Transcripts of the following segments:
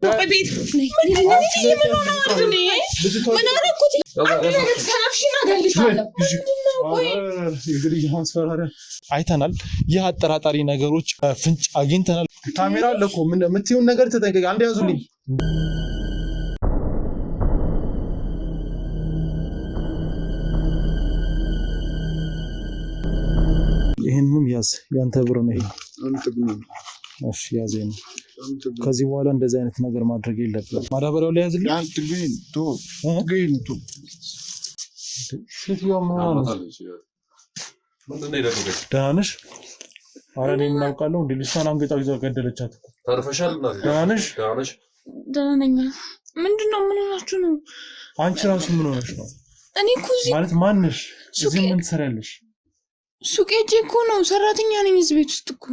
ቤት ምን አደረኩት? አይተናል። ይህ አጠራጣሪ ነገሮች ፍንጭ አግኝተናል። ካሜራ አለ እኮ ምን የምትይውን ነገር ተጠንቀቂ። አንድ ያዙልኝ። ይሄንም ያዝ፣ ያንተ ብር ነው ይሄ። እሺ ያዘኝ። ከዚህ በኋላ እንደዚህ አይነት ነገር ማድረግ የለብንም። ማዳበሪያው ላይ ያዝልኝ። ደህና ነሽ? ኧረ እኔ ምን አውቃለሁ እንደ ልጅቷን አንገጫ ይዛ ገደለቻት እኮ። ደህና ነሽ? ደህና ነኝ። ምንድን ነው? ምን ሆናችሁ ነው? አንቺ ራሱ ምን ሆነሽ ነው? እኔ እኮ እዚህ ማለት ማን ነሽ? እዚህ ምን ትሰሪያለሽ? ሱቅ ሄጄ እኮ ነው። ሰራተኛ ነኝ እዚህ ቤት ውስጥ እኮ።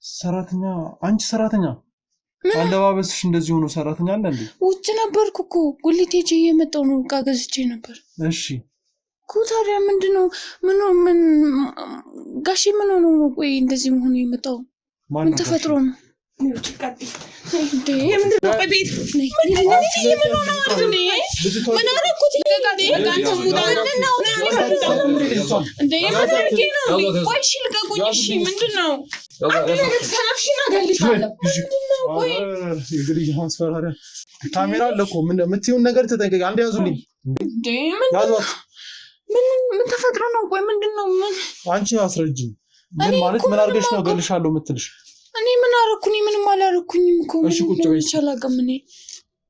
ሰራተኛ? አንቺ ሰራተኛ? አለባበስሽ እንደዚህ ሆኖ ሰራተኛ አለ እንዴ? ውጭ ነበርኩ እኮ ጉሊት ሄጄ እየመጣሁ ነው። ዕቃ ገዝቼ ነበር። እሺ እኮ ታዲያ ምንድን ነው? ምን ጋሼ ምን ሆኖ ነው? ቆይ እንደዚህ መሆኑ የመጣው ምን ተፈጥሮ ነው? ካሜራ አለ እኮ ምን የምትይውን ነገር ተጠንቀቂ። አንድ ያዙልኝ። ምን ተፈጥሮ ነው? ቆይ ምንድን ነው? አንቺ አስረጅኝ። ምን ማለት ምን አድርገሽ ነው እገልሻለሁ የምትልሽ? እኔ ምን አደረኩኝ? ምንም አላደረኩኝም እኮ። እሺ ቁጭ በይ። ይቻላልም እኔ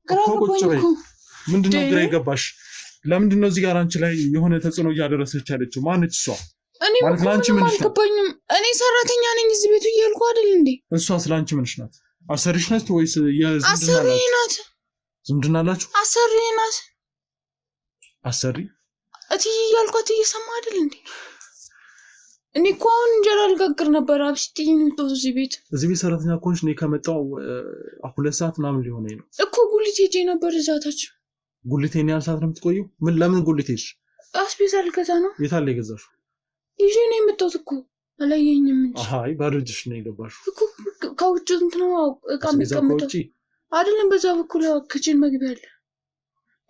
ግራ ገባኝ እኮ። ምንድን ነው ግራ የገባሽ? ለምንድን ነው እዚህ ጋር አንቺ ላይ የሆነ ተጽዕኖ እያደረሰች ያለችው? ማነች እሷ? እኔ ማለት ላንቺ ምን አልገባኝም። እኔ ሰራተኛ ነኝ እዚህ ቤቱ እያልኩ አይደል እንዴ? እሷ ስላንቺ ምንሽ ናት? አሰሪሽ ናት ወይስ አሰሪ ናት? ዝምድና አላችሁ? አሰሪ ናት። አሰሪ እትዬ እያልኳት እየሰማ አይደል እንዴ? እኔ እኮ አሁን እንጀራ ልጋግር ነበር። አብስጥኝ ነው እዚህ ቤት ሰራተኛ ኮንሽ ነው ከመጣው 2 ሰዓት ምናምን ሊሆነኝ ነው እኮ። ጉሊት ሄጄ ነበር እዛታች። ጉሊት የኔ ያህል ሰዓት ነው የምትቆየው? ለምን ጉሊት ሄድሽ? አስቤዛ ልገዛ ነው። የት አለ የገዛሽው? ይዤ ነው የመጣሁት እኮ። አላየኝም እንጂ። አይ ባዶ እጅሽ ነው የገባሽው እኮ። ከውጭ እንትን ነው ዕቃ የሚቀመጠው አይደለም። በዛ በኩል ክችን መግቢያ አለ።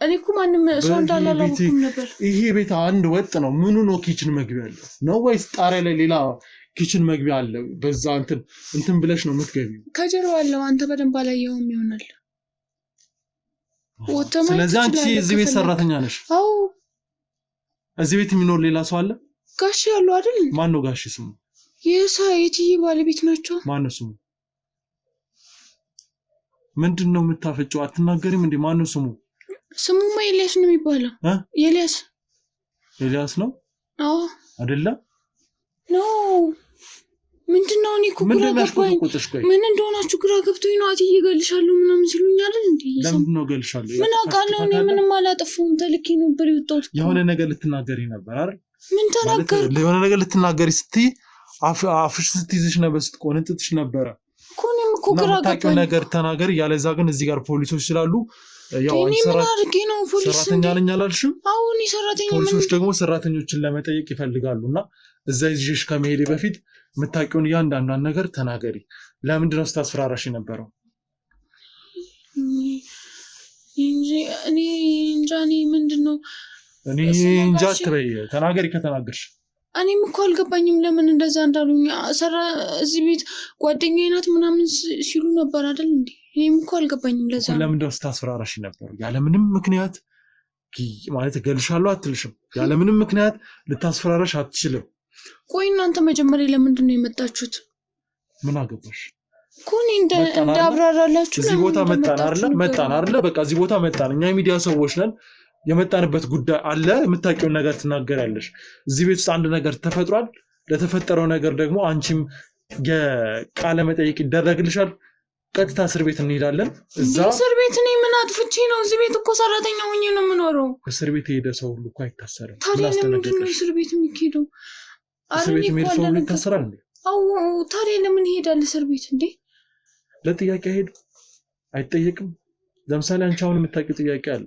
እኔ እኮ ማንም ሰው እንዳላላውኩም ነበር። ይሄ ቤት አንድ ወጥ ነው። ምኑ ነው ኪችን መግቢያ አለ ነው ወይስ ጣሪያ ላይ ሌላ ኪችን መግቢያ አለ? በዛ እንትን ብለሽ ነው የምትገቢው? ከጀርባ አለው። አንተ በደንብ አላየኸውም ይሆናል። ስለዚህ አንቺ እዚህ ቤት ሰራተኛ ነሽ? አዎ። እዚህ ቤት የሚኖር ሌላ ሰው አለ? ጋሽ ያለው አይደል? ማን ነው ጋሽ ስሙ? የትዬ ባለቤት ናቸው። ማን ነው ስሙ? ምንድን ነው የምታፈጪው? አትናገሪም እንዴ? ማን ነው ስሙ? ስሙማ ኤልያስ ነው የሚባለው። ኤልያስ ነው? አዎ። አይደለ? ነው። ምንድነው? እኔ እኮ ግራ ገባኝ። ምን እንደሆናችሁ ግራ ገብቶኝ ነው። አትዬ እገልሻለሁ ምናምን ሲሉኝ አይደል እንዴ? ለምንድን ነው እገልሻለሁ? ምን አውቃለሁ? እኔ ምንም አላጠፋሁም። ተልኬ ነበር የወጣሁት። የሆነ ነገር ልትናገሪ ነበር አይደል? ምን ተናገር? የሆነ ነገር ልትናገሪ ስትይ አፍሽ ስትይዝሽ ነበር፣ ስትቆነጥጥሽ ነበረ እኮ። እኔም እኮ ግራ ገባኝ። ነገር ተናገሪ። ያለዛ ግን እዚህ ጋር ፖሊሶች ስላሉ ያው ሰራተኛ ነኝ አላልሽም? አሁን ሰራተኛ ፖሊሶች ደግሞ ሰራተኞችን ለመጠየቅ ይፈልጋሉና እዛ ይዤሽ ከመሄዴ በፊት የምታውቂውን እያንዳንዷን ነገር ተናገሪ። ለምንድን ነው ስታስፈራራሽ የነበረው? እኔ ምንድን ነው እኔ እንጃ አትበይ፣ ተናገሪ። ከተናገርሽ እኔም እኮ አልገባኝም ለምን እንደዛ እንዳሉኝ። እዚህ ቤት ጓደኛዬ ናት ምናምን ሲሉ ነበር አይደል እንዴ? እኔም እኮ አልገባኝም። ለዛ ለምንድን ነው ስታስፈራራሽ ነበሩ? ያለምንም ምክንያት ማለት እገልሻለሁ አትልሽም። ያለምንም ምክንያት ልታስፈራራሽ አትችልም። ቆይ እናንተ መጀመሪያ ለምንድን ነው የመጣችሁት? ምን አገባሽ? ኮኒ እንዳብራራላችሁ እዚህ ቦታ መጣን አይደለ? በቃ እዚህ ቦታ መጣን። እኛ የሚዲያ ሰዎች ነን። የመጣንበት ጉዳይ አለ። የምታውቂውን ነገር ትናገራለሽ። እዚህ ቤት ውስጥ አንድ ነገር ተፈጥሯል። ለተፈጠረው ነገር ደግሞ አንቺም የቃለ መጠይቅ ይደረግልሻል። ቀጥታ እስር ቤት እንሄዳለን። እዛ እስር ቤት እኔ ምን አጥፍቼ ነው? እዚህ ቤት እኮ ሰራተኛ ሆኜ ነው የምኖረው። እስር ቤት የሄደ ሰው ሁሉ እኮ አይታሰርም። ታዲያ ለምንድን ነው እስር ቤት የሚሄደው? እስር ቤት የሚሄድ ሰው ሁሉ ይታሰራል እንዴ? አዎ። ታዲያ ለምን ይሄዳል እስር ቤት እንዴ? ለጥያቄ ሄዱ አይጠየቅም? ለምሳሌ አንቺ አሁን የምታውቂው ጥያቄ አለ።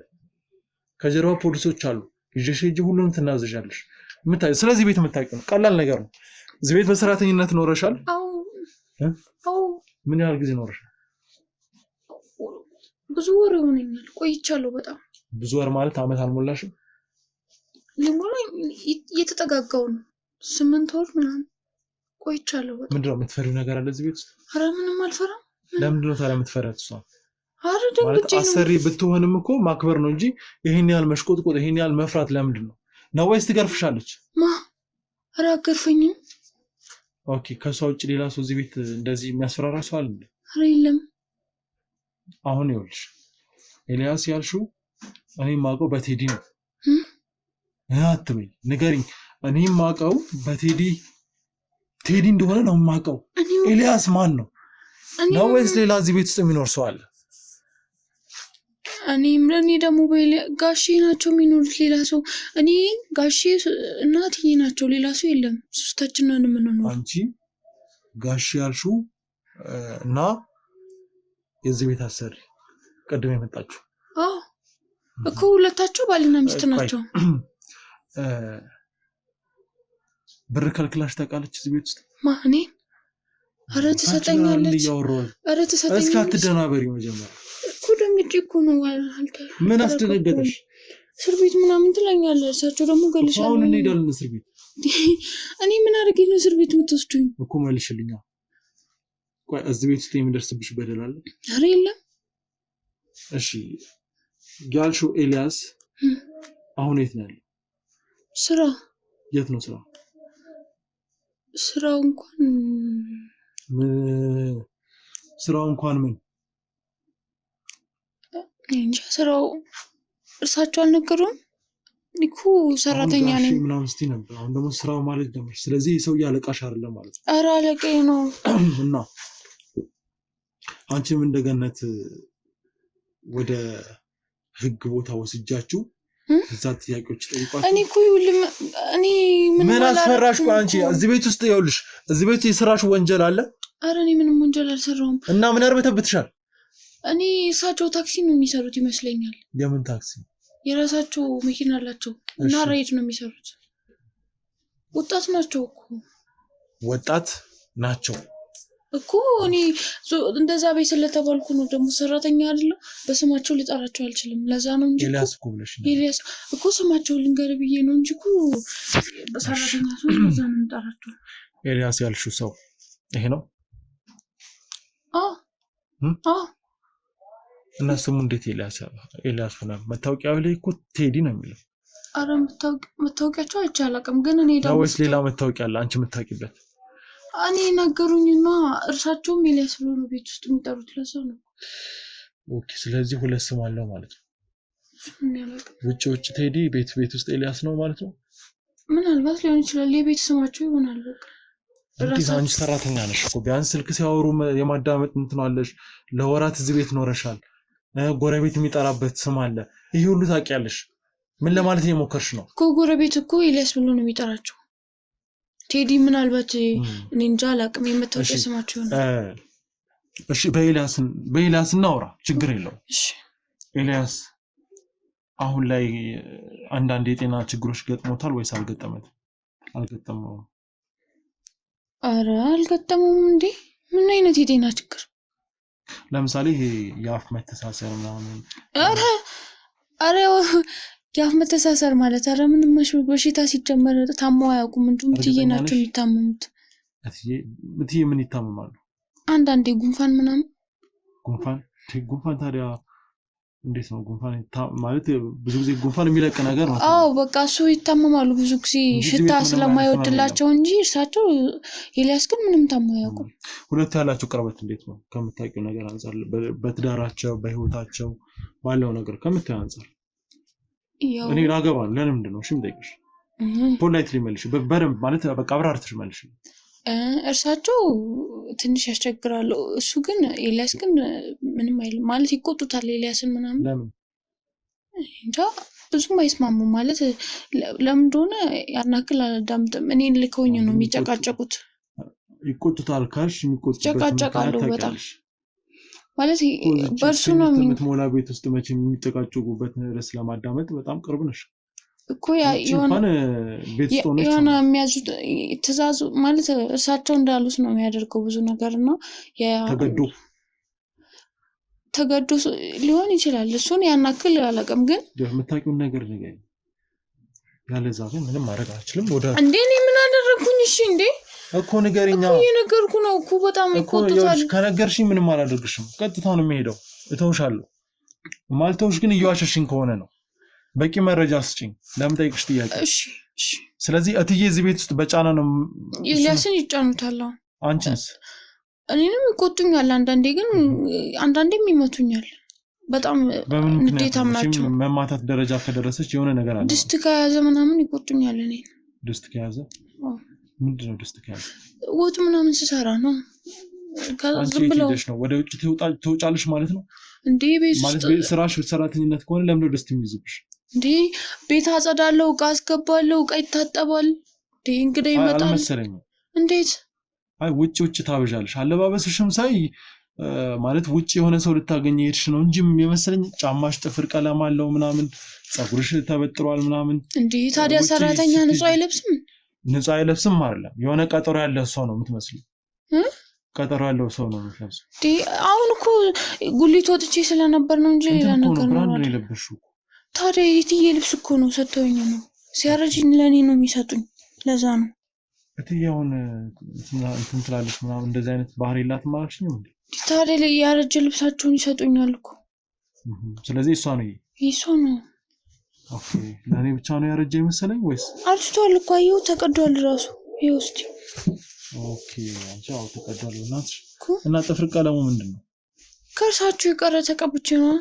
ከጀርባ ፖሊሶች አሉ። ይዤሽ ሂጂ፣ ሁሉንም ትናዘዣለሽ። ስለዚህ ቤት የምታውቂው ነው። ቀላል ነገር ነው። እዚህ ቤት በሰራተኝነት ኖረሻል? አዎ። ምን ያህል ጊዜ ኖረሻል? ብዙ ወር ሆነኛል ቆይቻለሁ በጣም ብዙ ወር ማለት አመት አልሞላሽም ሊሞላኝ እየተጠጋጋው ነው 8 ወር ምናምን ቆይቻለሁ በጣም ምንድነው የምትፈሪው ነገር አለ እዚህ ቤት ውስጥ ኧረ ምንም አልፈራም ለምንድነው ታዲያ የምትፈሪያት እሷ ኧረ ደንግጬ ነው አሰሪ ብትሆንም እኮ ማክበር ነው እንጂ ይሄን ያህል መሽቆጥቆጥ ይሄን ያህል መፍራት ለምንድነው ነው ወይስ ትገርፍሻለች ማ ኧረ አገርፈኝም ኦኬ ከሷ ውጭ ሌላ ሰው እዚህ ቤት እንደዚህ የሚያስፈራራ ሰው አለ ኧረ የለም አሁን ይኸውልሽ ኤልያስ ያልሽው እኔ ማውቀው በቴዲ ነው አትበይ ንገሪኝ እኔ ማውቀው በቴዲ ቴዲ እንደሆነ ነው ማውቀው ኤልያስ ማን ነው ነው ወይስ ሌላ እዚህ ቤት ውስጥ የሚኖር ሰው አለ እኔ ደግሞ ጋሼ ናቸው የሚኖሩት ሌላ ሰው እኔ ጋሼ እናትዬ ናቸው ሌላ ሰው የለም ሶስታችን ነን የምንኖረው አንቺ ጋሼ ያልሽው እና የዚህ ቤት አሰሪ ቀድሜ መጣችሁ አዎ እኮ ሁለታቸው ባልና ሚስት ናቸው ብር ከልክላሽ ታውቃለች እዚህ ቤት ውስጥ ማኔ ኧረ ትሰጠኛለች ኧረ ትሰጠኛለች እስኪ አትደናበሪ መጀመሪያ እኮ ደንግጬ እኮ ነው አልተረ ምን አስደነገጠሽ እስር ቤት ምናምን ትለኛለህ እሳቸው ደግሞ ገልሻለሁ አሁን እንሄዳለን እስር ቤት እኔ ምን አድርጌ ነው እስር ቤት የምትወስዱኝ እኮ መልሽልኛ ቆይ እዚህ ቤት ውስጥ የሚደርስብሽ በደል አለ ኧረ የለም እሺ ያልሽው ኤልያስ አሁን የት ነው ያለው ስራ የት ነው ስራው እንኳን ምን እንጃ ስራው እርሳቸው አልነገሩም ኒኩ ሰራተኛ ነኝ ምናምን እስቲ ነበር አሁን ደግሞ ስራው ማለት ጀመርሽ ስለዚህ ሰው ያለቃሽ አይደለም ማለት ኧረ አለቃዬ ነው እና አንቺም እንደገነት ወደ ህግ ቦታ ወስጃችሁ እዛ ጥያቄዎች ጠይቋችሁ እኔ እኮ እኔ ምን አስፈራሽ አንቺ እዚህ ቤት ውስጥ ይኸውልሽ እዚህ ቤት የስራሽ ወንጀል አለ ኧረ እኔ ምንም ወንጀል አልሰራሁም እና ምን አርበተብትሻል እኔ እሳቸው ታክሲ ነው የሚሰሩት ይመስለኛል የምን ታክሲ የራሳቸው መኪና አላቸው እና ራይድ ነው የሚሰሩት ወጣት ናቸው እኮ እኔ እንደዛ ቤት ስለተባልኩ ነው ደግሞ ሰራተኛ አይደለም በስማቸው ልጠራቸው አልችልም ለዛ ነው እንጂ ኤልያስ እኮ ስማቸው ልንገር ብዬ ነው እንጂ እኮ በሰራተኛ ሰው ለዛ ነው የምጠራቸው ኤልያስ ያልሽው ሰው ይሄ ነው እና ስሙ እንዴት ኤልያስ ሆነ መታወቂያው ላይ እኮ ቴዲ ነው የሚለው ኧረ መታወቂያቸው አይቻላቅም ግን እኔ ደግሞ ወይስ ሌላ መታወቂያ አለ አንቺ የምታውቂበት እኔ ነገሩኝና እርሳቸውም ኤልያስ ብሎ ነው ቤት ውስጥ የሚጠሩት ለዛ ነው ኦኬ ስለዚህ ሁለት ስም አለው ማለት ነው ውጭ ቴዲ ቤት ውስጥ ኤልያስ ነው ማለት ነው ምናልባት ሊሆን ይችላል የቤት ስማቸው ይሆናል አንቺ ሰራተኛ ነሽ እኮ ቢያንስ ስልክ ሲያወሩ የማዳመጥ እንትናለሽ ለወራት እዚህ ቤት ኖረሻል ጎረቤት የሚጠራበት ስም አለ ይሄ ሁሉ ታውቂያለሽ ምን ለማለት እየሞከርሽ ነው እኮ ጎረቤት እኮ ኤልያስ ብሎ ነው የሚጠራቸው ቴዲ ምናልባት እኔ እንጃ አላውቅም የመታወቂያ ስማቸው ነው እሺ በኤልያስ እናውራ ችግር የለውም እሺ ኤልያስ አሁን ላይ አንዳንድ የጤና ችግሮች ገጥሞታል ወይስ አልገጠመውም ኧረ አልገጠመውም እንዴ ምን አይነት የጤና ችግር ለምሳሌ ይሄ የአፍ መተሳሰር ምናምን ኧረ የአፍ መተሳሰር ማለት ኧረ ምንም በሽታ ሲጀመር ታማው አያውቁም እንዴ ምትዬ ናቸው የሚታመሙት ምትዬ ምን ይታመማሉ አንዳንዴ ጉንፋን ምናምን ጉንፋን ታዲያ እንዴት ነው ጉንፋን ማለት ብዙ ጊዜ ጉንፋን የሚለቅ ነገር ነው አዎ በቃ እሱ ይታመማሉ ብዙ ጊዜ ሽታ ስለማይወድላቸው እንጂ እርሳቸው ኤልያስ ግን ምንም ታማው አያውቁም ሁለት ያላችሁ ቅርበት እንዴት ነው ከምታውቂው ነገር አንፃር በትዳራቸው በህይወታቸው ባለው ነገር ከምታውቂው አንፃር እኔ ላገባ ለምንድን ነው እሺ የምጠይቅሽ ፖላይትሊ መልሽ በደንብ ማለት በቃ አብራርተሽ መልሽ እርሳቸው ትንሽ ያስቸግራሉ እሱ ግን ኤልያስ ግን ምንም አይልም ማለት ይቆጡታል ኤልያስን ምናምን ለምን እንጃ ብዙም አይስማሙም ማለት ለምን እንደሆነ ያናክል አላዳምጥም እኔን ልከውኝ ነው የሚጨቃጨቁት ይቆጡታል ካልሽ የሚጨቃጨቃሉ በጣም ማለት በእርሱ ነው የምትሞላ ቤት ውስጥ መቼ የሚጨቃጨቁበት ርዕስ ለማዳመጥ በጣም ቅርብ ነሽ እኮ የሆነ የሚያዙት ትእዛዙ ማለት እርሳቸው እንዳሉት ነው የሚያደርገው ብዙ ነገርና ተገዶ ሊሆን ይችላል እሱን ያናክል አላቀም ግን የምታውቂው ነገር ንገሪኝ ያለዛ ግን ምንም ማድረግ አልችልም ወደ እንዴ እኔ ምን አደረኩኝ እሺ እንዴ እኮ ንገሪኛ እኮ የነገርኩ ነው እኮ በጣም ይቆጥታል ከነገርሽኝ ምንም አላደርግሽም ቀጥታው ነው የሚሄደው እተውሻለሁ ማልተውሽ ግን እየዋሸሽኝ ከሆነ ነው በቂ መረጃ አስጭኝ ለምን ጠይቅሽ ጥያቄ እሺ ስለዚህ እትዬ እዚህ ቤት ውስጥ በጫና ነው ኢልያስን ይጫኑታል አንቺስ እኔንም ይቆጡኛል አንዳንዴ ግን አንዳንዴም ይመቱኛል በጣም ንዴታም ናቸው መማታት ደረጃ ከደረሰች የሆነ ነገር አለ ድስት ከያዘ ምናምን ይቆጡኛል እኔ ድስት ከያዘ ምንድነው ድስት ከያዘ ወጥ ምናምን ሲሰራ ነው ከዝም ብለው ነው ወደ ውጭ ትወጫለሽ ማለት ነው እንዴ ቤት ማለት ስራሽ ሰራተኝነት ከሆነ ለምን ድስት የሚይዝብሽ እንዴ ቤት አጸዳለሁ ዕቃ አስገባለሁ ዕቃ ይታጠባል እንዴ እንግዳ ይመጣል አልመሰለኝም እንዴት አይ ውጭ ታበዣለሽ አለባበስሽም ሳይ ማለት ውጭ የሆነ ሰው ልታገኝ ሄድሽ ነው እንጂ የመሰለኝ ጫማሽ ጥፍር ቀለም አለው ምናምን ጸጉርሽ ተበጥሯል ምናምን እንዴ ታዲያ ሰራተኛ ንጹህ አይለብስም አይደለም የሆነ ቀጠሮ ያለው ሰው ነው የምትመስለው ቀጠሮ ያለው ሰው ነው የምትመስለው እንዴ አሁን እኮ ጉሊት ወጥቼ ስለነበር ነው እንጂ ሌላ ነገር ነው ብራንድ የለበሽው ታዲያ የትዬ ልብስ እኮ ነው ሰጥተውኝ ነው ሲያረጅኝ ለኔ ነው የሚሰጡኝ ለዛ ነው እትዬውን እንትን ትላለች ምናምን እንደዚህ አይነት ባህሪ የላትም ማለት ነው እንዴ ታዲያ ያረጀ ልብሳቸውን ይሰጡኛል እኮ ስለዚህ እሷ ነው ኦኬ ለኔ ብቻ ነው ያረጀ ይመስለኝ ወይስ አርጅቷል እኮ አየው ተቀዷል ራሱ ይኸው እስቲ ኦኬ አንቺው ተቀዷል እና ጥፍር ቀለሙ ምንድነው ከርሳችሁ የቀረ ተቀብቼ ነው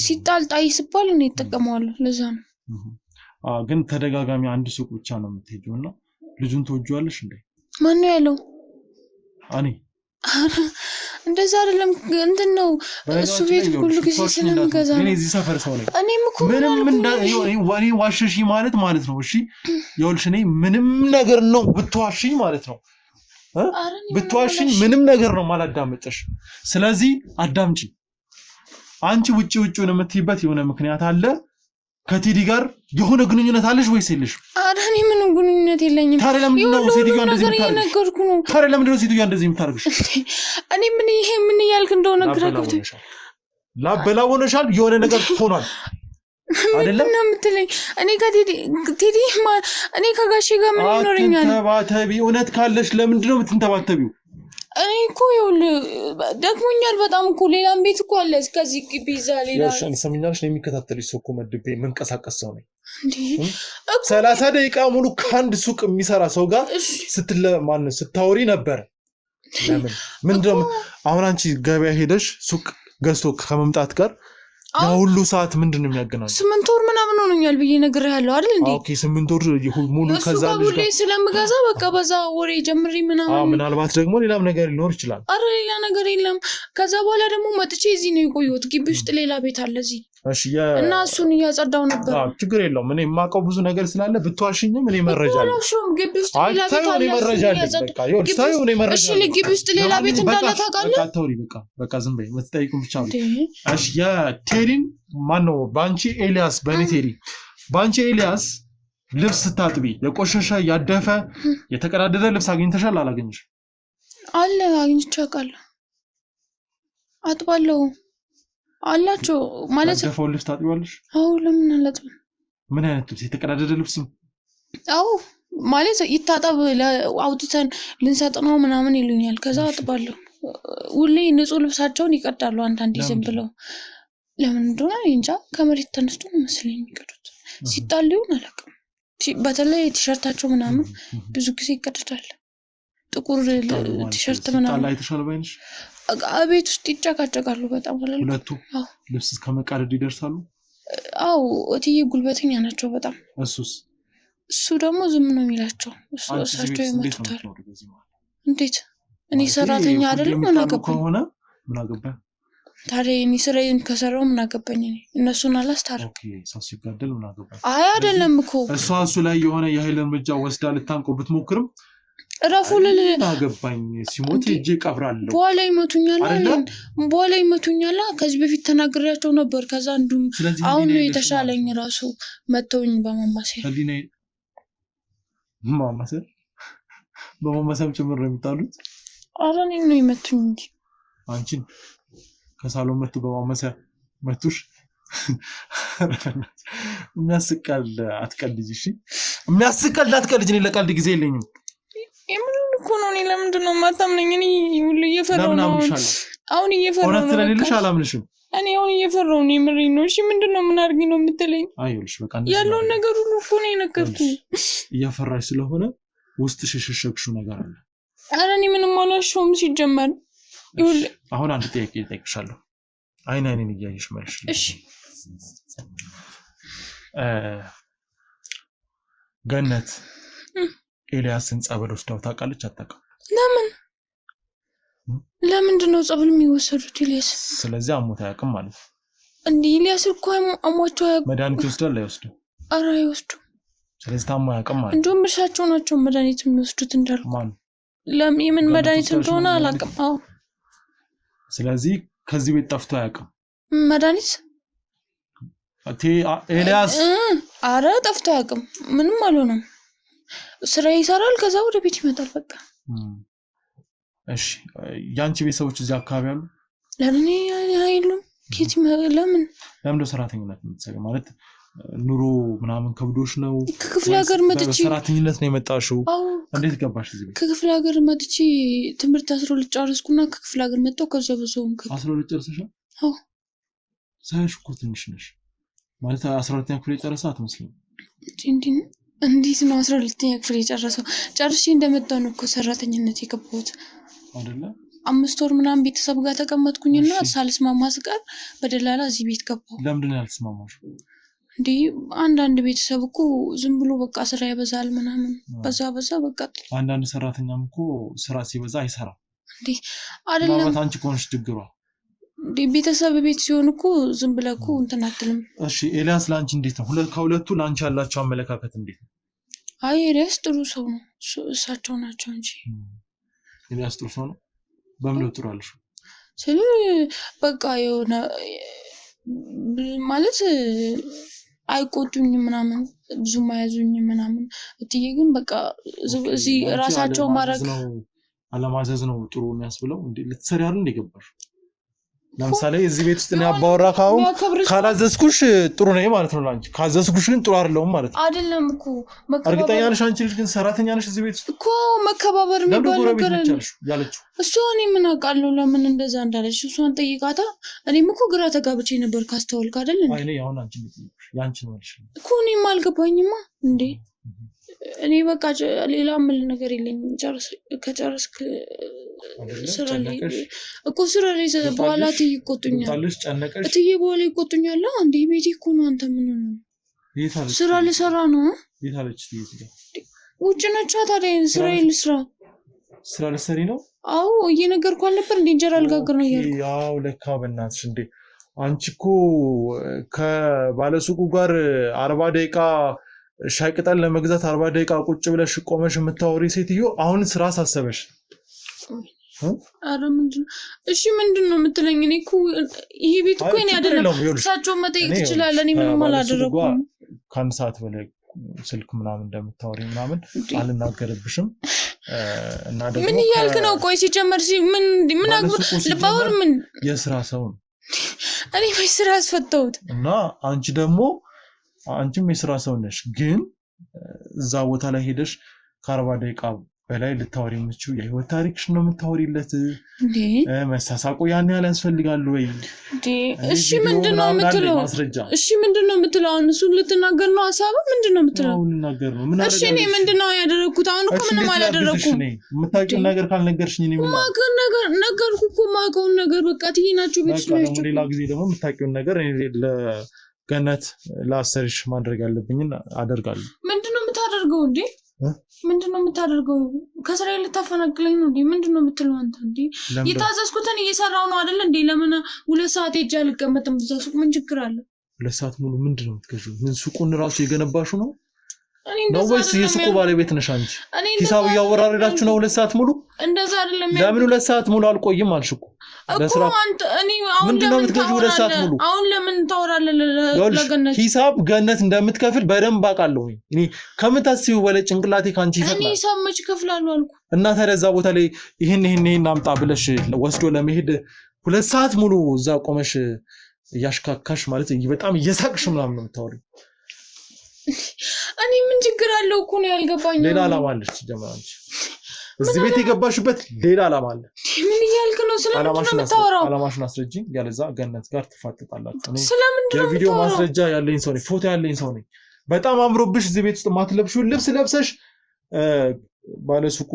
ሲጣልጣይ ሲባል ነው ይተቀማሉ ለዛ ነው ግን ተደጋጋሚ አንድ ሱቅ ብቻ ነው የምትሄጂውና ልጁን ተወጇለሽ እንዴ ማን ነው ያለው አኔ እንደዛ አይደለም እንትን ነው እሱ ቤት ሁሉ ጊዜ ስለምገዛ እኔ እዚህ ሰፈር ሰው ነኝ እኔም እኮ እኔ ዋሽሽ ማለት ነው እሺ ይኸውልሽ እኔ ምንም ነገር ነው ብትዋሽኝ ማለት ነው ብትዋሽኝ ምንም ነገር ነው ማላዳምጥሽ ስለዚህ አዳምጪ አንቺ ውጪውን የምትይበት የሆነ ምክንያት አለ ከቴዲ ጋር የሆነ ግንኙነት አለሽ ወይስ የለሽም አራኒ ምንም ግንኙነት የለኝም ታዲያ ለምን ነው ሴትዮዋ እንደዚህ የምታረግሽ ታዲያ ለምን ነው ሴትዮዋ እንደዚህ የምታረግሽ እኔ ምን ያልክ እንደሆነ ግረግብት ላበላ ሆነሻል የሆነ ነገር ሆኗል አይደለም ነው የምትለኝ እኔ ከቴዲ እኔ ከጋሼ ጋር ምን ይኖርኛል ተባተቢ እውነት ካለሽ ለምንድን ነው የምትንተባተቢው እኔ እኮ ደክሞኛል በጣም እኮ ሌላም ቤት እኮ አለ እስከዚህ ግቢ ይዛል ይላል ያሽን ሰምኛለሽ ነው የሚከታተልሽ ሱቅ መድቤ መንቀሳቀስ ሰው ነኝ እንዴ 30 ደቂቃ ሙሉ ከአንድ ሱቅ የሚሰራ ሰው ጋር ስታወሪ ነበር ለምን ምንድነው አሁን አንቺ ገበያ ሄደሽ ሱቅ ገዝቶ ከመምጣት ጋር ያሁሉ ሰዓት ምንድነው የሚያገናኘው 8 ወር ምናምን ሆኖኛል ብዬ ነግሬሃለሁ አይደል እንዴ ኦኬ 8 ወር ሙሉ ከዛ ልጅ ጋር ስለምገዛ በቃ በዛ ወሬ ጀምሪ ምናምን ምናልባት ደግሞ ሌላም ነገር ሊኖር ይችላል አረ ሌላ ነገር የለም ከዛ በኋላ ደግሞ መጥቼ እዚህ ነው የቆየሁት ግቢ ውስጥ ሌላ ቤት አለ እዚህ እሺ እና እሱን እያጸዳው ነበር ችግር የለውም እኔ የማውቀው ብዙ ነገር ስላለ ብትዋሽኝም እኔ መረጃ አለ እሺ ግቢ ውስጥ ሌላ ቤት አለ መረጃ አለ በቃ ይኸውልሽ እኔ መረጃ እሺ ግቢ ውስጥ ሌላ ቤት እንዳለ ታውቃለህ በቃ ተውሪ በቃ ዝም በይ መጥጠይቁን ብቻ ነው እሺ ቴዲን ማነው ባንቺ ኤልያስ በኔ ቴዲ ባንቺ ኤልያስ ልብስ ስታጥቢ የቆሸሸ ያደፈ የተቀዳደደ ልብስ አግኝተሻል አላገኘሽ አለ አግኝቻለሁ አጥባለሁ አላችሁ ማለት ያደፈው ልብስ ታጥቢዋለሽ አዎ ለምን አላጥም ምን አይነት ልብስ የተቀዳደደ ልብስ አዎ ማለት ይታጠብ አውጥተን ልንሰጥ ነው ምናምን ይሉኛል ከዛ አጥባለሁ ሁሌ ንጹህ ልብሳቸውን ይቀዳሉ አንዳንዴ ዝም ብለው ለምን እንደሆነ እንጃ ከመሬት ተነስቶ ነው መስለኝ የሚቀዱት ሲጣልዩ አላውቅም በተለይ ቲሸርታቸው ምናምን ብዙ ጊዜ ይቀደዳል ጥቁር ቲሸርት ምናምን ላይ ተሻለባይንሽ አቤት ውስጥ ይጫቃጫቃሉ በጣም ሁለቱ ልብስ ከመቃደድ ይደርሳሉ አው እትዬ ጉልበተኛ ናቸው በጣም እሱ ደግሞ ዝም ነው የሚላቸው እሳቸው ይመቱታል እንዴት እኔ ሰራተኛ አይደለም ምን አገባኝ ታዲያ እኔ ስራዬን ከሰራው ምን አገባኝ እነሱን አላስታርቅ ኦኬ ሰው ሲጋደል ምን አገባኝ አይ አይደለም እኮ እሱ ላይ የሆነ የኃይል እርምጃ ወስዳ ልታንቀው ብትሞክርም ረፉል አገባኝ ሲሞት እጄ ቀብራለሁ በኋላ ይመቱኛል ከዚህ በፊት ተናግሬያቸው ነበር ከዛ አንዱም አሁን ነው የተሻለኝ ራሱ መተውኝ በማማሰል ጭምር ነው የሚጣሉት አረኔ ነው ይመቱኝ እንጂ አንቺን ከሳሎን መጥቶ በማመሰ መቱሽ የሚያስቀል አትቀልጂ እሺ የሚያስቀል አትቀልጂ እኔ ለቀልድ ጊዜ የለኝም የምን እኮ ነው እኔ ለምንድን ነው የማታምነኝ እኔ ሁሉ እየፈራሁ ነው አሁን እየፈራሁ ነው ስለሌለሽ አላምንሽም እኔ አሁን እየፈራሁ ነው የምሬን ነው እሺ ምንድነው ምን አድርጊ ነው የምትለኝ አይልሽ በቃ ያለውን ነገር ሁሉ እኮ ነው የነገርኩኝ እየፈራሽ ስለሆነ ውስጥሽ የሸሸግሽው ነገር አለ ኧረ እኔ ምንም አላሸውም ሲጀመር አሁን አንድ ጥያቄ እጠይቅሻለሁ አይኔን እያየሽ መልሽ እሺ ገነት ኤልያስን ጸበል ወስዳው ታውቃለች አታውቅም ለምንድን ነው ጸበል የሚወሰዱት ኤልያስ ስለዚህ አሞት አያውቅም ማለት እንዴ ኤልያስ እኮ አሟቸው አያውቅም መድኃኒት ይወስዳል አይወስድም ኧረ አይወስዱም ስለዚህ ታሞ አያውቅም ማለት እንደውም እርሳቸው ናቸው መድኃኒት የሚወስዱት እንዳልኩ የምን መድኃኒት እንደሆነ አላውቅም አዎ ስለዚህ ከዚህ ቤት ጠፍቶ አያውቅም መድኃኒት ኤልያስ ኧረ ጠፍቶ አያውቅም ምንም አልሆነም ስራ ይሰራል ከዛ ወደ ቤት ይመጣል በቃ እሺ ያንቺ ቤተሰቦች እዚህ አካባቢ አሉ ለኔ አይሉም ኬት ለምን ደው ሰራተኝነት የምትሰሪ ማለት ኑሮ ምናምን ከብዶሽ ነው ከክፍለ ሀገር መጥቼ ሰራተኝነት ነው የመጣሽው እንዴት ገባሽ እዚህ ቤት ከክፍለ ሀገር መጥቼ ትምህርት 12 ጨረስኩና ከክፍለ ሀገር መጣሁ ከዛ በሰውም 12 ጨርሰሻል አዎ ሳይሽ እኮ ትንሽ ነሽ ማለት 12ኛ ክፍል የጨረሰ አትመስልም እንዴት ነው 12ኛ ክፍል የጨረሰው ጨርሼ እንደመጣሁ ነው እኮ ሰራተኝነት የገባሁት አይደለ 5 ወር ምናምን ቤተሰብ ጋር ተቀመጥኩኝና ሳልስማማ ስቀር በደላላ እዚህ ቤት ገባሁ ለምንድን ነው ያልተስማማሽው እንዴ አንዳንድ ቤተሰብ እኮ ዝም ብሎ በቃ ስራ ያበዛል ምናምን በዛ በቃ አንዳንድ ሰራተኛም እኮ ስራ ሲበዛ አይሰራም እንዴ አይደለም ማለት አንቺ ኮንሽ ድግሯ እንዴ ቤተሰብ ቤት ሲሆን እኮ ዝም ብለህ እንትን አትልም እሺ ኤልያስ ላንቺ እንዴት ነው ከሁለቱ ላንቺ ያላችሁ አመለካከት እንዴት ነው አይ ኤልያስ ጥሩ ሰው ነው እሳቸው ናቸው እንጂ ኤልያስ ጥሩ ሰው ነው በምን ጥሩ አልሽ ስለ በቃ የሆነ ማለት አይቆጡኝም ምናምን ብዙ ማያዙኝ ምናምን እትዬ ግን በቃ እዚህ ራሳቸው ማድረግ ነው አለማዘዝ ነው ጥሩ የሚያስብለው እንዴ ልትሰሪ አይደል እንደገባሽ ለምሳሌ እዚህ ቤት ውስጥ ነው ያባወራ ካው ካላዘዝኩሽ ጥሩ ነኝ ማለት ነው ላንቺ ካዘዝኩሽ ግን ጥሩ አይደለም ማለት አይደለም እኮ እርግጠኛ ነሽ አንቺ ልጅ ግን ሰራተኛ ነሽ እዚህ ቤት ውስጥ እኮ መከባበር የሚባል ነገር ያለችው እሷ እኔ ምን አውቃለሁ ለምን እንደዛ እንዳለች እሷን ጠይቃታ እኔም እኮ ግራ ተጋብቼ ነበር ካስተዋልክ አይደል እንዴ እኔ አሁን አንቺ ያንቺ ነው ልሽ እኮ እኔም አልገባኝማ እንዴ እኔ በቃ ሌላ ምን ነገር የለኝም ከጨረስክ ስራ ላይ እኮ ስራ ላይ በኋላ ይቆጡኛል እትዬ በኋላ ይቆጡኛል አንዴ ቤቴ እኮ ነው አንተ ምን ነው ስራ ልሰራ ነው ይታለች ውጭ ነቻ ታዲያ ስራ ልሰሪ ነው አዎ እየነገርኩ አልነበር እንደ እንጀራ ልጋግር ነው ያልኩ ያው ለካ በእናትሽ እንዴ አንቺ እኮ ከባለሱቁ ጋር 40 ደቂቃ ሻይ ቅጠል ለመግዛት 40 ደቂቃ ቁጭ ብለሽ ቆመሽ የምታወሪ ሴትዮ አሁን ስራ ሳሰበሽ አረ ምንድነው እሺ ምንድነው የምትለኝ እኔ እኮ ይሄ ቤት እኮ እኔ አይደለም እሳቸው መጠየቅ ትችላለህ እኔ ምንም አላደረኩም ከአንድ ሰዓት በላይ ስልክ ምናምን እንደምታወሪ ምናምን አልናገርብሽም እና ደግሞ ምን ያልክ ነው ቆይ ሲጀመር ምን ልባወር ምን የስራ ሰው እኔ በስራ አስፈተውት እና አንቺ ደግሞ አንቺም የስራ ሰው ነሽ ግን እዛ ቦታ ላይ ሄደሽ ከ40 ደቂቃ በላይ ልታወሪ የምትችው የህይወት ታሪክሽ ነው የምታወሪለት እንዴ መሳሳቁ ያን ያህል ያስፈልጋል ወይ እንዴ እሺ ምንድነው የምትለው እሺ ምንድነው የምትለው አሁን እሱን ልትናገር ነው ሐሳብ ምንድነው የምትለው አሁን ልናገር ነው ምን እሺ እኔ ምንድነው ያደረኩት አሁን እኮ ምንም አላደረኩም የምታውቂው ነገር ካልነገርሽኝ እኔ ማቀን ነገር ነገርኩ እኮ ማቀውን ነገር በቃ ትይናችሁ ቤት ነው ሌላ ጊዜ ደግሞ የምታውቂው ነገር ለገነት ላሰርሽ ማድረግ ያለብኝን አደርጋለሁ ምንድነው የምታደርገው እንዴ ምንድነው የምታደርገው ከስራዬ ልታፈናቅለኝ ነው እንዴ ምንድነው የምትለው አንተ እንዴ የታዘዝኩትን እየሰራው ነው አይደል እንዴ ለምን 2 ሰዓት ሄጄ አልቀመጥም እዛ ሱቅ ምን ችግር አለ 2 ሰዓት ሙሉ ምንድነው የምትገዢው ምን ሱቁን ራሱ የገነባሽው ነው ነው ወይስ የሱቁ ባለቤት ነሽ አንቺ ሂሳብ ያወራረዳችሁ ነው 2 ሰዓት ሙሉ እንደዛ አይደለም ለምን 2 ሰዓት ሙሉ አልቆይም አልሽ እኮ ለስራ እኔ አሁን ለምን ትገዢው 2 ሰዓት ሙሉ አሁን ለምን ታወራለህ ለገነት ሂሳብ ገነት እንደምትከፍል በደንብ አውቃለሁ እኔ ከምታስቢው በላይ ጭንቅላቴ ካንቺ ይፈጥናል እኔ ሂሳብ መች ከፍላለሁ አልኩ እና ታዲያ እዛ ቦታ ላይ ይሄን አምጣ ብለሽ ወስዶ ለመሄድ 2 ሰዓት ሙሉ እዛ ቆመሽ እያሽካካሽ ማለት በጣም እየሳቅሽ ምናምን ነው የምታወሪው። እኔ ምን ችግር አለው እኮ ነው ያልገባኝ። ሌላ ዓላማ አለሽ ጀማዓንቺ እዚህ ቤት የገባሽበት ሌላ ዓላማ አለ። ምን እያልክ ነው? ስለምን ነው የምታወራው? ዓላማሽን አስረጂኝ። ያለዛ ገነት ጋር ትፋጠጣላችሁ። ስለምን ነው የቪዲዮ ማስረጃ ያለኝ ሰው ነኝ፣ ፎቶ ያለኝ ሰው ነኝ። በጣም አምሮብሽ እዚህ ቤት ውስጥ ማትለብሽውን ልብስ ለብሰሽ ባለሱቁ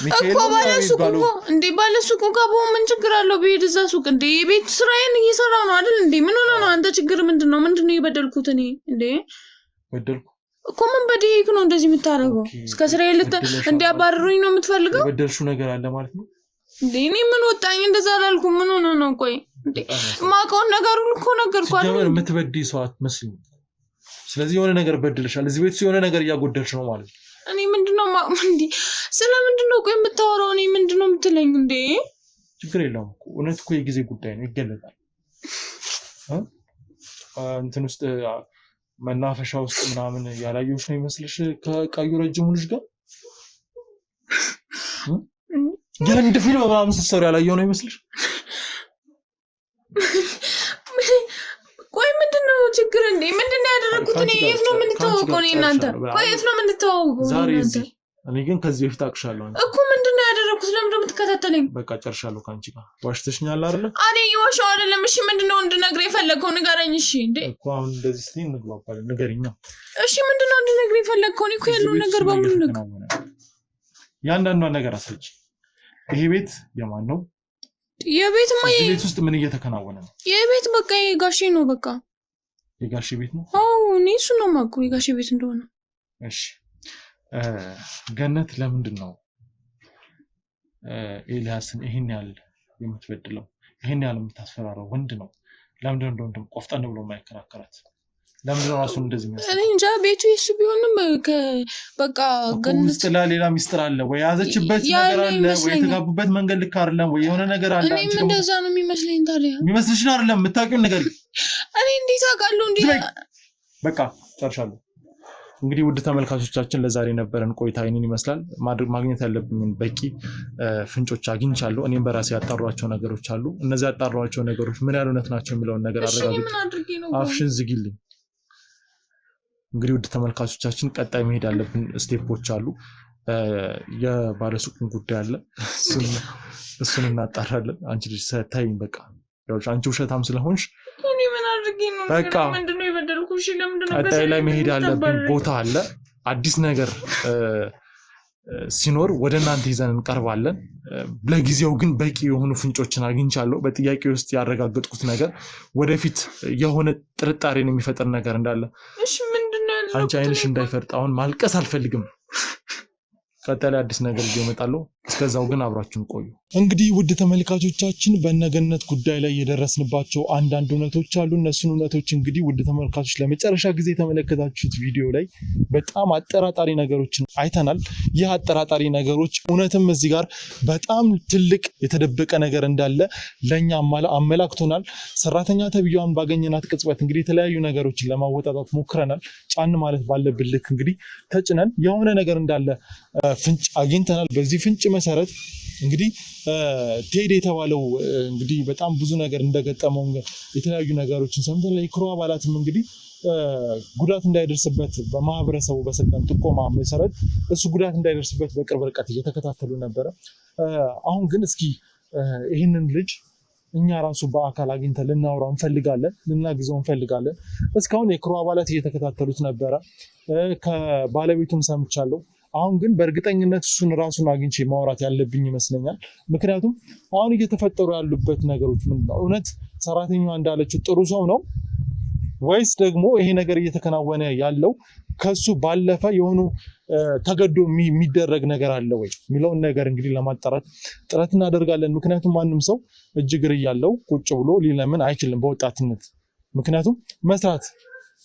ሚካኤል እኮ ባለሱቁ እንዴ ባለሱቁ ጋር ምን ችግር አለው? ብሄድ እዛ ሱቅ እንዴ የቤት ስራዬን እየሰራሁ ነው አይደል እንዴ? ምን ሆነ ነው አንተ? ችግር ምንድነው? ምንድነው የበደልኩት እኔ እንዴ? በደልኩ እኮ ምን በደይክ ነው እንደዚህ የምታደርገው? እስከ ስራዬ እንዲያባርሩኝ ነው የምትፈልገው? የበደልሽው ነገር አለ ማለት ነው እንዴ? እኔ ምን ወጣኝ? እንደዛ አላልኩም። ምን ሆነ ነው? ቆይ እንዴ ማውቀውን ነገር ሁሉ እኮ ነገርኩህ አይደል? ጀመር የምትበድይ ሰው አትመስልም። ስለዚህ የሆነ ነገር በድልሻል። እዚህ ቤት የሆነ ነገር እያጎደልሽ ነው ማለት ነው። እኔ ምንድነው እንዴ? ስለምንድነው ቆይ የምታወራው? እኔ ምንድነው የምትለኝ እንዴ? ችግር የለውም እኮ እውነት እኮ የጊዜ ጉዳይ ነው፣ ይገለጣል። እንትን ውስጥ መናፈሻ ውስጥ ምናምን ያላየሁሽ ነው ይመስልሽ? ከቀዩ ረጅሙ ልጅ ጋር የህንድ ፊልም ምናምን ስትሰሩ ያላየሁ ነው ይመስልሽ? ቆይ ምንድነው ችግር እንዴ? ምንድነው ያደረኩት እኔ? የት ነው የምንተዋወቀው? እኔ እናንተ ቆይ የት ነው የምንተዋወቀው? ዛሬ እዚህ እኔ ግን ከዚህ በፊት አቅሻለሁ እኮ። ምንድነው ያደረኩት? ለምን እንደምትከታተለኝ? በቃ ጨርሻለሁ ካንቺ ጋር። ዋሽተሽኛል አይደል? እኔ የዋሻው አይደለም። እሺ ምንድነው እንድነግርህ የፈለግከው? ንገረኝ። እሺ እንዴ እኮ አሁን እንደዚህ ስትይ እንግባባለን። ንገሪኝ። እሺ ምንድነው እንድነግርህ የፈለግከው? እኔ እኮ ያለውን ነገር በሙሉ ነገር ያንዳንዷን ነገር አስረጅ። ይሄ ቤት የማን ነው? የቤትማ ይሄ ቤት ውስጥ ምን እየተከናወነ ነው? የቤት በቃ የጋሼ ነው። በቃ የጋሼ ቤት ነው? አዎ እኔ እሱ ነው የማውቀው የጋሼ ቤት እንደሆነ። እሺ ገነት ለምንድን ነው ኤልያስን ይሄን ያህል የምትበድለው? ይሄን ያህል የምታስፈራረው? ወንድ ነው። ለምንድን ነው እንደውም ቆፍጠን ብሎ የማይከራከራት? ለምንድን ነው ራሱን እንደዚህ የሚያስብ? እኔ እንጃ። ቤቱ የሱ ቢሆንም በቃ ገነት ውስጥ ሌላ ሚስጥር አለ ወይ? ያዘችበት ነገር አለ ወይ? የተጋቡበት መንገድ ልክ አይደለም ወይ? የሆነ ነገር አለ። እኔም እንደዛ ነው የሚመስለኝ። ታዲያ የሚመስልሽን አይደለም የምታውቂውን ነገር እኔ እንዴት አውቃለሁ? እንዴ በቃ ጨርሻለሁ። እንግዲህ ውድ ተመልካቾቻችን ለዛሬ ነበረን ቆይታ ይህንን ይመስላል። ማግኘት ያለብኝን በቂ ፍንጮች አግኝቻለሁ። እኔም በራሴ ያጣሯቸው ነገሮች አሉ። እነዚህ ያጣሯቸው ነገሮች ምን ያህል እውነት ናቸው የሚለውን ነገር አረጋግጥ። አፍሽን ዝጊልኝ። እንግዲህ ውድ ተመልካቾቻችን ቀጣይ መሄድ ያለብን ስቴፖች አሉ። የባለሱቁን ጉዳይ አለ፣ እሱን እናጣራለን። አንቺ ልጅ ተይኝ በቃ። አንቺ ውሸታም ስለሆንሽ በቃ ቀጣይ ላይ መሄድ ያለብን ቦታ አለ። አዲስ ነገር ሲኖር ወደ እናንተ ይዘን እንቀርባለን። ለጊዜው ግን በቂ የሆኑ ፍንጮችን አግኝቻለሁ። በጥያቄ ውስጥ ያረጋገጥኩት ነገር ወደፊት የሆነ ጥርጣሬን የሚፈጥር ነገር እንዳለ አንቺ አይንሽ እንዳይፈርጥ። አሁን ማልቀስ አልፈልግም። ቀጣይ አዲስ ነገር ይመጣሉ። እስከዛው ግን አብራችሁን ቆዩ። እንግዲህ ውድ ተመልካቾቻችን በነገነት ጉዳይ ላይ የደረስንባቸው አንዳንድ እውነቶች አሉ። እነሱን እውነቶች እንግዲህ ውድ ተመልካቾች ለመጨረሻ ጊዜ የተመለከታችሁት ቪዲዮ ላይ በጣም አጠራጣሪ ነገሮችን አይተናል። ይህ አጠራጣሪ ነገሮች እውነትም እዚህ ጋር በጣም ትልቅ የተደበቀ ነገር እንዳለ ለእኛ አመላክቶናል። ሰራተኛ ተብያዋን ባገኘናት ቅጽበት እንግዲህ የተለያዩ ነገሮችን ለማወጣጣት ሞክረናል። ጫን ማለት ባለብን ልክ እንግዲህ ተጭነን የሆነ ነገር እንዳለ ፍንጭ አግኝተናል። በዚህ ፍንጭ መሰረት እንግዲህ ቴዲ የተባለው እንግዲህ በጣም ብዙ ነገር እንደገጠመው የተለያዩ ነገሮችን ሰምተናል። የክሩ አባላትም እንግዲህ ጉዳት እንዳይደርስበት በማህበረሰቡ በሰጠን ጥቆማ መሰረት እሱ ጉዳት እንዳይደርስበት በቅርብ ርቀት እየተከታተሉ ነበረ። አሁን ግን እስኪ ይህንን ልጅ እኛ ራሱ በአካል አግኝተን ልናወራው እንፈልጋለን፣ ልናግዘው እንፈልጋለን። እስካሁን የክሩ አባላት እየተከታተሉት ነበረ። ከባለቤቱም ሰምቻለሁ። አሁን ግን በእርግጠኝነት እሱን ራሱን አግኝቼ ማውራት ያለብኝ ይመስለኛል። ምክንያቱም አሁን እየተፈጠሩ ያሉበት ነገሮች ምንድን ነው? እውነት ሰራተኛዋ እንዳለችው ጥሩ ሰው ነው ወይስ ደግሞ ይሄ ነገር እየተከናወነ ያለው ከሱ ባለፈ የሆኑ ተገዶ የሚደረግ ነገር አለ ወይ የሚለውን ነገር እንግዲህ ለማጣራት ጥረት እናደርጋለን። ምክንያቱም ማንም ሰው እጅ እግር እያለው ቁጭ ብሎ ሊለምን አይችልም በወጣትነት። ምክንያቱም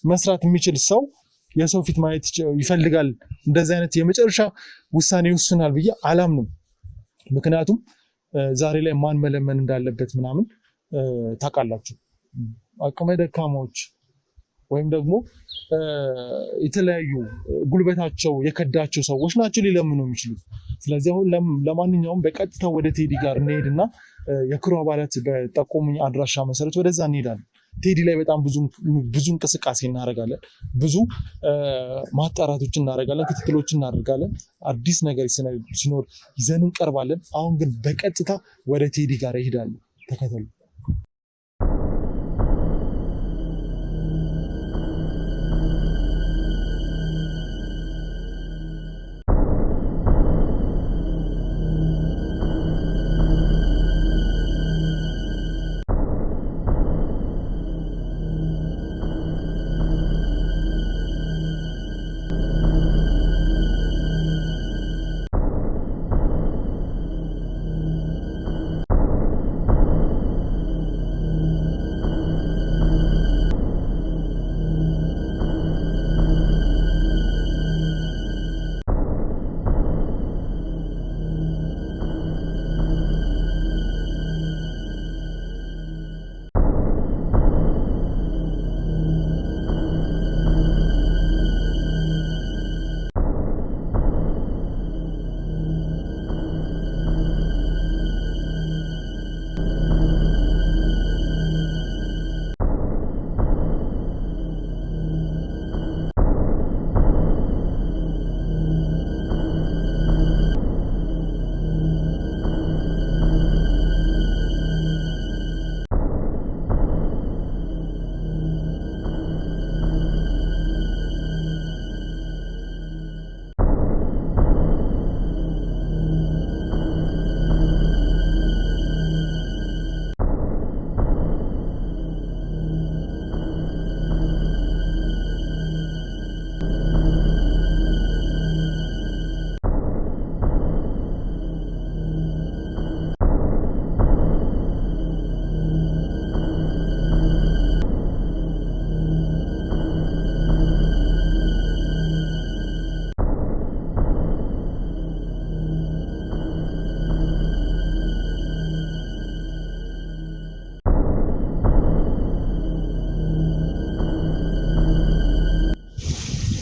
መስራት የሚችል ሰው የሰው ፊት ማየት ይፈልጋል። እንደዚህ አይነት የመጨረሻ ውሳኔ ይወስናል ብዬ አላምንም። ምክንያቱም ዛሬ ላይ ማን መለመን እንዳለበት ምናምን ታውቃላችሁ። አቅመ ደካሞች ወይም ደግሞ የተለያዩ ጉልበታቸው የከዳቸው ሰዎች ናቸው ሊለምኑ የሚችሉት። ስለዚህ አሁን ለማንኛውም በቀጥታ ወደ ቴዲ ጋር እንሄድና የክሩ አባላት በጠቆሙኝ አድራሻ መሰረት ወደዛ እንሄዳለን። ቴዲ ላይ በጣም ብዙ እንቅስቃሴ እናደርጋለን። ብዙ ማጣራቶችን እናደርጋለን፣ ክትትሎችን እናደርጋለን። አዲስ ነገር ሲኖር ይዘን እንቀርባለን። አሁን ግን በቀጥታ ወደ ቴዲ ጋር ይሄዳሉ። ተከተሉ።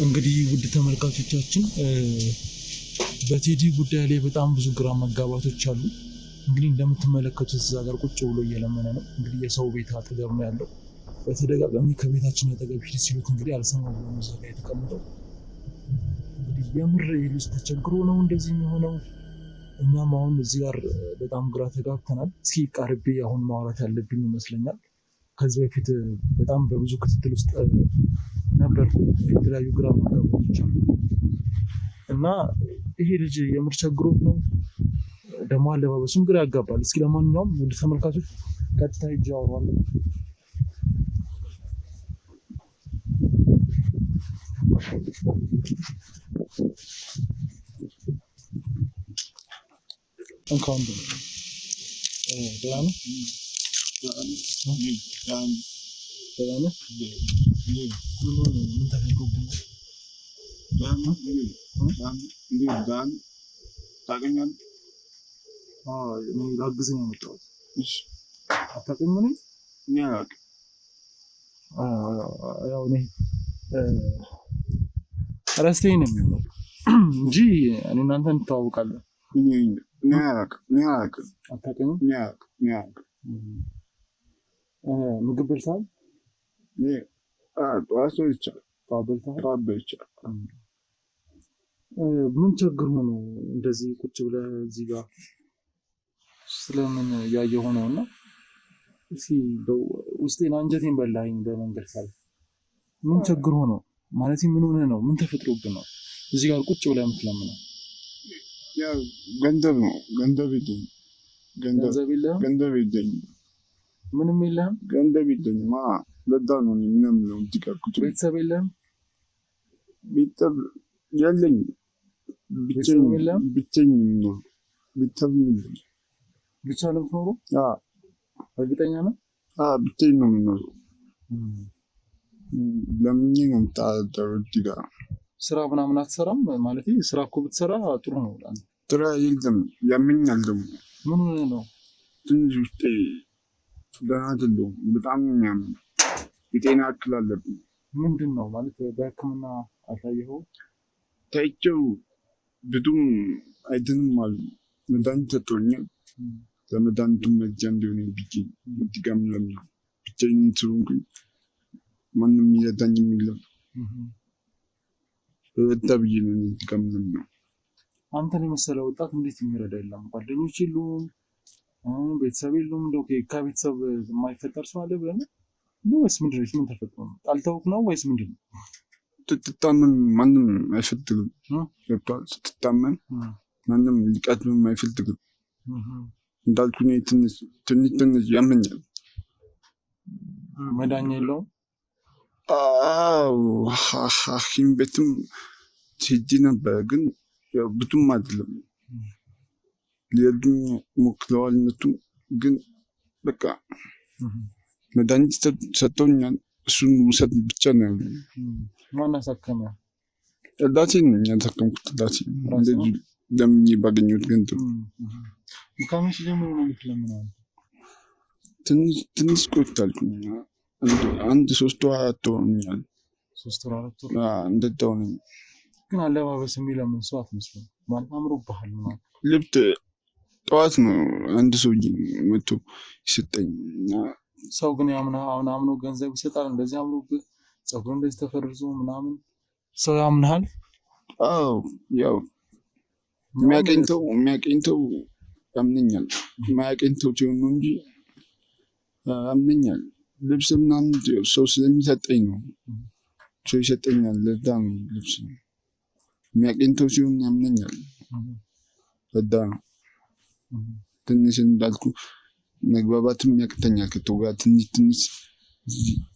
እንግዲህ ውድ ተመልካቾቻችን በቴዲ ጉዳይ ላይ በጣም ብዙ ግራ መጋባቶች አሉ። እንግዲህ እንደምትመለከቱት እዛ ጋር ቁጭ ብሎ እየለመነ ነው። እንግዲህ የሰው ቤት አጠገብ ነው ያለው። በተደጋጋሚ ከቤታችን አጠገብ ሂድ ሲሉት እንግዲህ አልሰማ ብሎ ነው እዛ ጋር የተቀመጠው። እንግዲህ የምር ልጅ ተቸግሮ ነው እንደዚህ የሚሆነው። እኛም አሁን እዚህ ጋር በጣም ግራ ተጋብተናል። እስኪ ቀርቤ አሁን ማውራት ያለብኝ ይመስለኛል። ከዚህ በፊት በጣም በብዙ ክትትል ውስጥ ነበር። የተለያዩ ግራ መጋባቶች አሉ እና ይሄ ልጅ የምር ቸግሮት ነው ደግሞ አለባበሱም ግራ ያጋባል። እስኪ ለማንኛውም ውድ ተመልካቾች ቀጥታ ሂጅ አወራለሁ። እንኳን ደህና ነህ? ምን ተፈጥሮብህ ነው? ታገኛለህ? እኔ ላግዝህ ነው የመጣሁት። አታውቅም? እኔ አላውቅም። ያው እኔ ረስተኸኝ ነው የሚሆነው እንጂ እኔ እናንተ እንተዋወቃለን። እኔ አላውቅም። አታውቅም? እኔ አላውቅም። ምግብ በልተሃል? ጠዋት በልቻለሁ። ጠዋት በልቻለሁ። ምን ቸግሮ ነው እንደዚህ ቁጭ ብለህ እዚህ ጋር ስለምን እያየሁ ነው? እና እስኪ ውስጤን አንጀቴን በላኝ በመንገድ ሳልፍ። ምን ቸግሮ ነው ማለት ምን ሆነህ ነው? ምን ተፈጥሮብህ ነው እዚህ ጋር ቁጭ ብለህ የምትለምነው? ያው ገንዘብ ነው። ገንዘብ የለኝም። ገንዘብ የለኝም። ምንም የለህም? ገንዘብ የለኝም። ለዛ ነው ምንም ነው ትቀርኩት። ቤተሰብ የለህም? ቤተሰብ የለኝም። ብቻዬን ነው። ቤተሰብ የለኝም። ብቻ ነው የምትኖረው? እርግጠኛ ነህ? ብቻዬን ነው የምኖረው። ለምኜ ነው የምታደረው። እዚህ ጋር ስራ ምናምን አትሰራም? ማለት ስራ እኮ ብትሰራ ጥሩ ነው። ስራ የለም። ያመኛል ደግሞ። ምን ሆነህ ነው? ትንሽ ውስጤ ደህና አይደለሁም። በጣም የሚያምን የጤና እክል አለብኝ። ምንድን ነው ማለት? በሕክምና አሳየኸው? ታይቼው ብዙም አይድንም አሉ። መድኃኒት ሰጥቶኛል። ለመድኃኒቱ መግዣ እንዲሆን ብዬ ድጋም ለምነው ብቻዬን ስለሆንኩኝ ማንም ይረዳኝም የለም። ረዳ ብዬ ነው ድጋም ለምነው። አንተን የመሰለ ወጣት እንዴት የሚረዳ የለም? ጓደኞች የሉም፣ ቤተሰብ የሉም። እንደው ከቤተሰብ የማይፈጠር ሰው አለ ብለህ ነው ወይስ ምንድን ነው? ምን ተፈጥሮ ነው? ጣልተውክ ነው ወይስ ምንድን ነው? ስትታመም ማንም አይፈልግም። ገብቶሃል? ስትታመም ማንም ሊቀድምም አይፈልግም። እንዳልኩ ትንሽ ያመኛል። መዳኛ የለውም። ሐኪም ቤትም ሄጄ ነበር፣ ግን ብዙም አይደለም። ሊረዱኝ ሞክረዋል እነሱ፣ ግን በቃ መድኃኒት ሰጥተውኛል። እሱን ውሰድ ብቻ ነው ያሉኝ። ማን አሳከመ? እዳሴ ነኝ ያሳከምኩት። እዳሴ እንደዚህ ለምኜ ባገኘሁት ገንዘብ ከመቼ ጀምሮ ነው የምትለምነው? ትንሽ ቆይታልኩኝ። አንድ 3 ወር 4 ወር ሆኖኛል። 3 ወር 4 ወር እንደዛ ሆነኝ። ግን አለባበስ የሚለምን ሰው አትመስልም። ማለት አምሮብሃል ምናምን። ልብስ ጠዋት ነው አንድ ሰውዬ መቶ ይሰጠኝ። ሰው ግን አሁን አምኖ ገንዘብ ይሰጣል? እንደዚህ አምሮብህ ፀጉር እንደዚህ ተፈርዞ ምናምን ሰው ያምናል? አዎ ያው የሚያቀኝ ሰው ያምነኛል። የማያቀኝ ሰው ሲሆን ነው እንጂ ያምነኛል። ልብስ ምናምን ሰው ስለሚሰጠኝ ነው። ሰው ይሰጠኛል፣ ለዛ ነው ልብስ። የሚያቀኝ ሰው ሲሆን ያምነኛል፣ ለዛ ነው። ትንሽ እንዳልኩ መግባባትም ያቅተኛል ከሰው ጋር። ትንሽ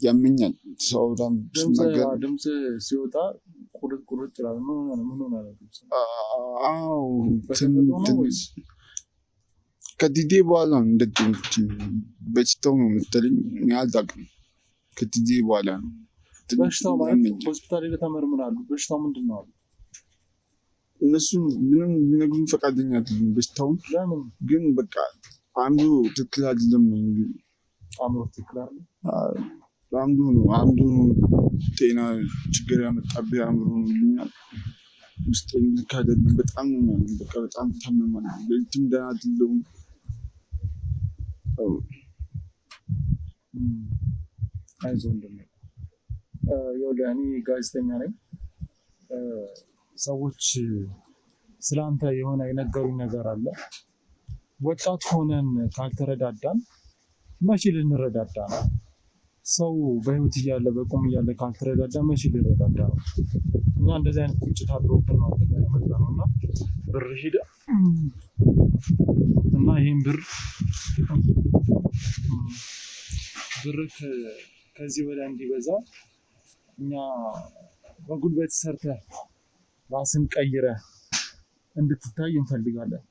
ያመኛል። ሳወራም ስናገር ድምፅ ሲወጣ ቁርጥ ይላል። ምን ሆነ? አዎ ከጊዜ በኋላ እንደዚህ በሽታው ነው መሰለኝ፣ እኔ አላውቅም። ከጊዜ በኋላ ነው በሽታው። ማለት ሆስፒታል ሄደህ ተመርምራሉ? በሽታው ምንድን ነው አሉ? እነሱ ምንም ሊነግሩኝ ፈቃደኛ አይደሉም በሽታውን። ለምን ግን? በቃ አእምሮ ትክክል አይደለም ነው የሚሉኝ። አእምሮ ትክክል አይደለም? አእምሮ ነው ጤና ችግር ያመጣብህ አእምሮ ነው ይሉኛል። ውስጤን ልክ አይደለም። በጣም ነው በቃ በጣም ታመማለሁ። ሌሊትም ደህና አይደለሁም። አይዞህ ወንድሜ። ይኸውልህ እኔ ጋዜጠኛ ነኝ። ሰዎች ስለ አንተ የሆነ የነገሩኝ ነገር አለ። ወጣት ሆነን ካልተረዳዳን መቼ ልንረዳዳ ነው? ሰው በህይወት እያለ በቁም እያለ ካልተረዳዳ መቼ ልንረዳዳ ነው? እኛ እንደዚህ አይነት ቁጭት አድሮብን ነው አንተ ጋር የመጣነው እና ብር ሄደ እና ይህን ብር ከዚህ በላይ እንዲበዛ እኛ በጉልበት ሰርተህ ራስን ቀይረህ እንድትታይ እንፈልጋለን።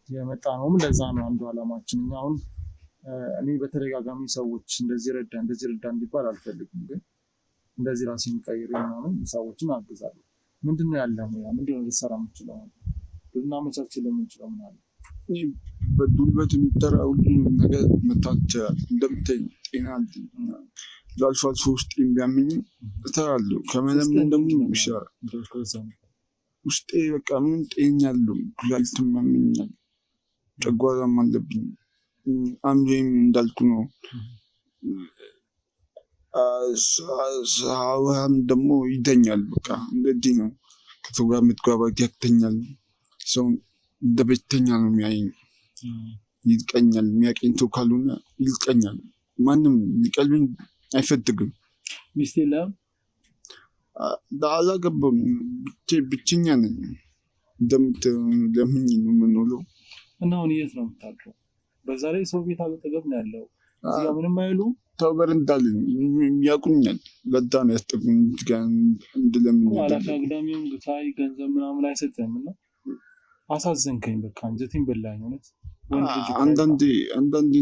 የመጣ ነውም ለዛ ነው አንዱ ዓላማችን። እኛ አሁን እኔ በተደጋጋሚ ሰዎች እንደዚህ ረዳ እንዲባል አልፈልግም፣ ግን እንደዚህ ራሴን ቀይሬ ምናምን ሰዎችን አግዛለሁ። ምንድነው ያለው? ምንድነው ልትሰራ የምችለው? ልናመቻችል የምንችለው ምን አለ? በጉልበት የሚጠራ ሁሉም ነገር መታት ይችላል። እንደምታይ ጤና አልፎ አልፎ ውስጥ ቢያመኝም እሰራለሁ። ከመለመን ደግሞ ይሻላል። ውስጤ በቃ ምን ጤኛለሁ። ኩላሊትም ያመኛል፣ ጨጓራም አለብኝ። አእምሮዬም እንዳልኩ ነው። ሳወራም ደግሞ ይተኛል። በቃ እንደዚህ ነው። ከሰው ጋር መግባባት ያቅተኛል። ሰው እንደ በሽተኛ ነው የሚያየኝ። ይልቀኛል። የሚያቀኝ ሰው ካልሆነ ይልቀኛል። ማንም ሊቀልብኝ አይፈልግም። ሚስት የለህም? አላገባም። ብቸኛ ነኝ። እንደምትለምኝ ነው የምንውለው። እና አሁን የት ነው የምታድረው? በዛ ላይ ሰው ቤት አጠገብ ነው ያለው። እዚያ ምንም አይሉ ሰው በረንዳል ያቁኛል። ለዛ ነው ያስጠቁኝ እንድለምን። አላፊ አግዳሚውም ግታይ ገንዘብ ምናምን አይሰጥህም እና አሳዘንከኝ። በቃ አንጀቴን በላኝ እውነት። አንዳንዴ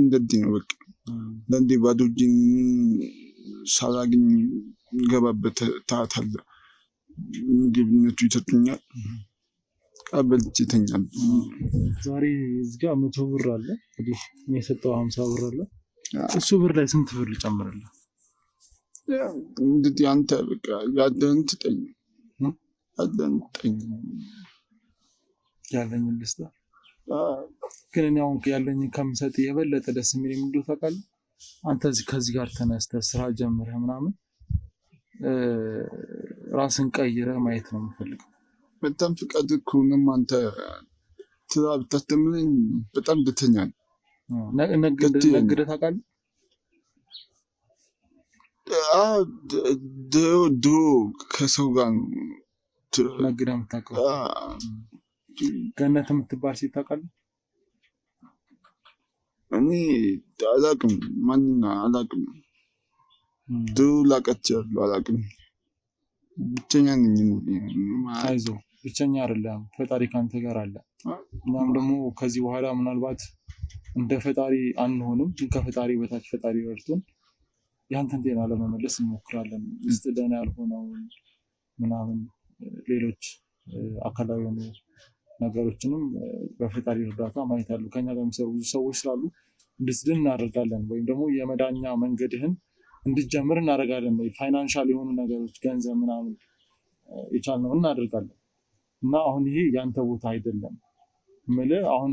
እንደዚህ ነው በቃ። አንዳንዴ ባዶ እጄን ሳላገኝ ገባበት ሰዓት አለ። ምግብነቱ ይሰጡኛል፣ በልቼ እተኛለሁ። ዛሬ እዚህ ጋር 100 ብር አለ። እንግዲህ እኔ የሰጠው 50 ብር አለ። እሱ ብር ላይ ስንት ብር ልጨምርልህ? እንግዲህ አንተ በቃ ያለህን ስጠኝ። ያለኝን ልስጥህ። ግን እኔ አሁን ያለኝ ከምሰጥ የበለጠ ደስ የሚል ምንድነው ታውቃለህ? አንተ ከዚህ ጋር ተነስተህ ስራ ጀምረህ ምናምን ራስን ቀይረህ ማየት ነው የምፈልገው። በጣም ፍቃድ ከሆነም አንተ ስራ ብታስተምረኝ በጣም ደስተኛ ነኝ። ነግደህ ታውቃለህ? ድሮ ከሰው ጋር ነግደህ የምታውቀው? ገነት የምትባል ሴት ታውቃለህ? እኔ አላውቅም፣ ማንን አላውቅም። ድሮ ላውቃቸዋለሁ፣ አላውቅም። ብቸኛ ነኝ። አይዞህ፣ ብቸኛ አይደለም፣ ፈጣሪ ከአንተ ጋር አለ። እኛም ደግሞ ከዚህ በኋላ ምናልባት እንደ ፈጣሪ አንሆንም፣ ግን ከፈጣሪ በታች ፈጣሪ ረድቶን ያንተን ጤና ለመመለስ እንሞክራለን። ውስጥ ደህና ያልሆነውን ምናምን ሌሎች አካላዊ የሆኑ ነገሮችንም በፈጣሪ እርዳታ ማየት አሉ። ከኛ ጋር የሚሰሩ ብዙ ሰዎች ስላሉ እንድትድን እናደርጋለን፣ ወይም ደግሞ የመዳኛ መንገድህን እንድትጀምር እናደርጋለን። ፋይናንሻል የሆኑ ነገሮች ገንዘብ ምናምን የቻልነው እናደርጋለን። እና አሁን ይሄ ያንተ ቦታ አይደለም የምልህ። አሁን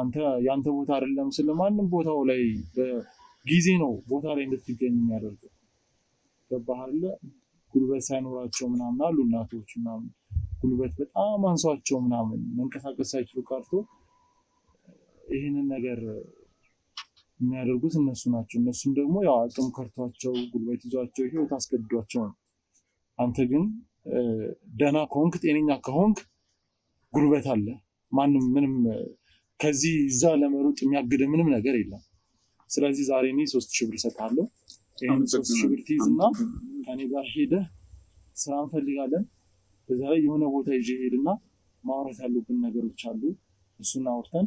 አንተ ያንተ ቦታ አይደለም ስለማንም ቦታው ላይ በጊዜ ነው ቦታ ላይ እንድትገኝ የሚያደርገው። ገባህ አይደለ? ጉልበት ሳይኖራቸው ምናምን አሉ እናቶች ምናምን ጉልበት በጣም አንሷቸው ምናምን መንቀሳቀስ ሳይችሉ ቀርቶ ይህንን ነገር የሚያደርጉት እነሱ ናቸው። እነሱም ደግሞ ያው አቅም ከርቷቸው ጉልበት ይዟቸው ህይወት አስገድዷቸው ነው። አንተ ግን ደህና ከሆንክ ጤነኛ ከሆንክ ጉልበት አለ። ማንም ምንም ከዚህ እዛ ለመሮጥ የሚያግድ ምንም ነገር የለም። ስለዚህ ዛሬ እኔ 3,000 ብር እሰጥሃለሁ። ይህን 3,000 ብር ትይዝና ከኔ ጋር ሄደህ ስራ እንፈልጋለን። በዛ ላይ የሆነ ቦታ ይዤ ሄድና ማውራት ያሉብን ነገሮች አሉ። እሱን አውርተን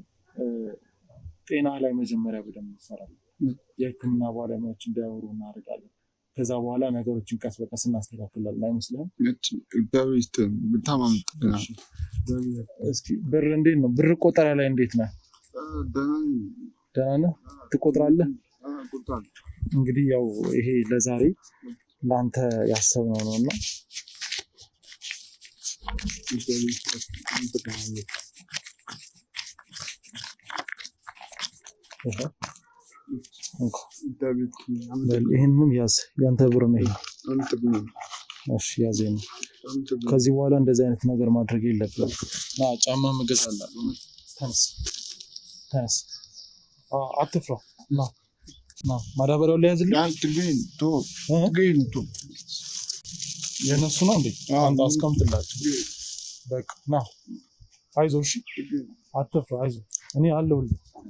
ጤና ላይ መጀመሪያ በደንብ እንሰራለን። የህክምና ባለሙያዎች እንዲያወሩ እናደርጋለን። ከዛ በኋላ ነገሮችን ቀስ በቀስ እናስተካክላለን። አይመስልህም? በጣም አመሰግናለሁ። እስኪ ብር እንዴት ነው? ብር ቆጠራ ላይ እንዴት ነህ? ደህና ነህ? ትቆጥራለህ? እንግዲህ ያው ይሄ ለዛሬ ለአንተ ያሰብነው ነው እና ይህንም ያዝ፣ ያንተ ብር ነው ይሄ። እሺ ያዝ። ከዚህ በኋላ እንደዚህ አይነት ነገር ማድረግ የለብንም። ና ጫማ እገዛልሃለሁ። ተነስ ተነስ፣ አትፍራ። ና ና፣ ማዳበሪያውን ላይ ያዝልኝ። የእነሱ ነው እንዴ? አንተ አስቀምጥላቸው። በቃ ና፣ አይዞህ። እሺ አትፍራ፣ አይዞህ፣ እኔ አለሁልህ።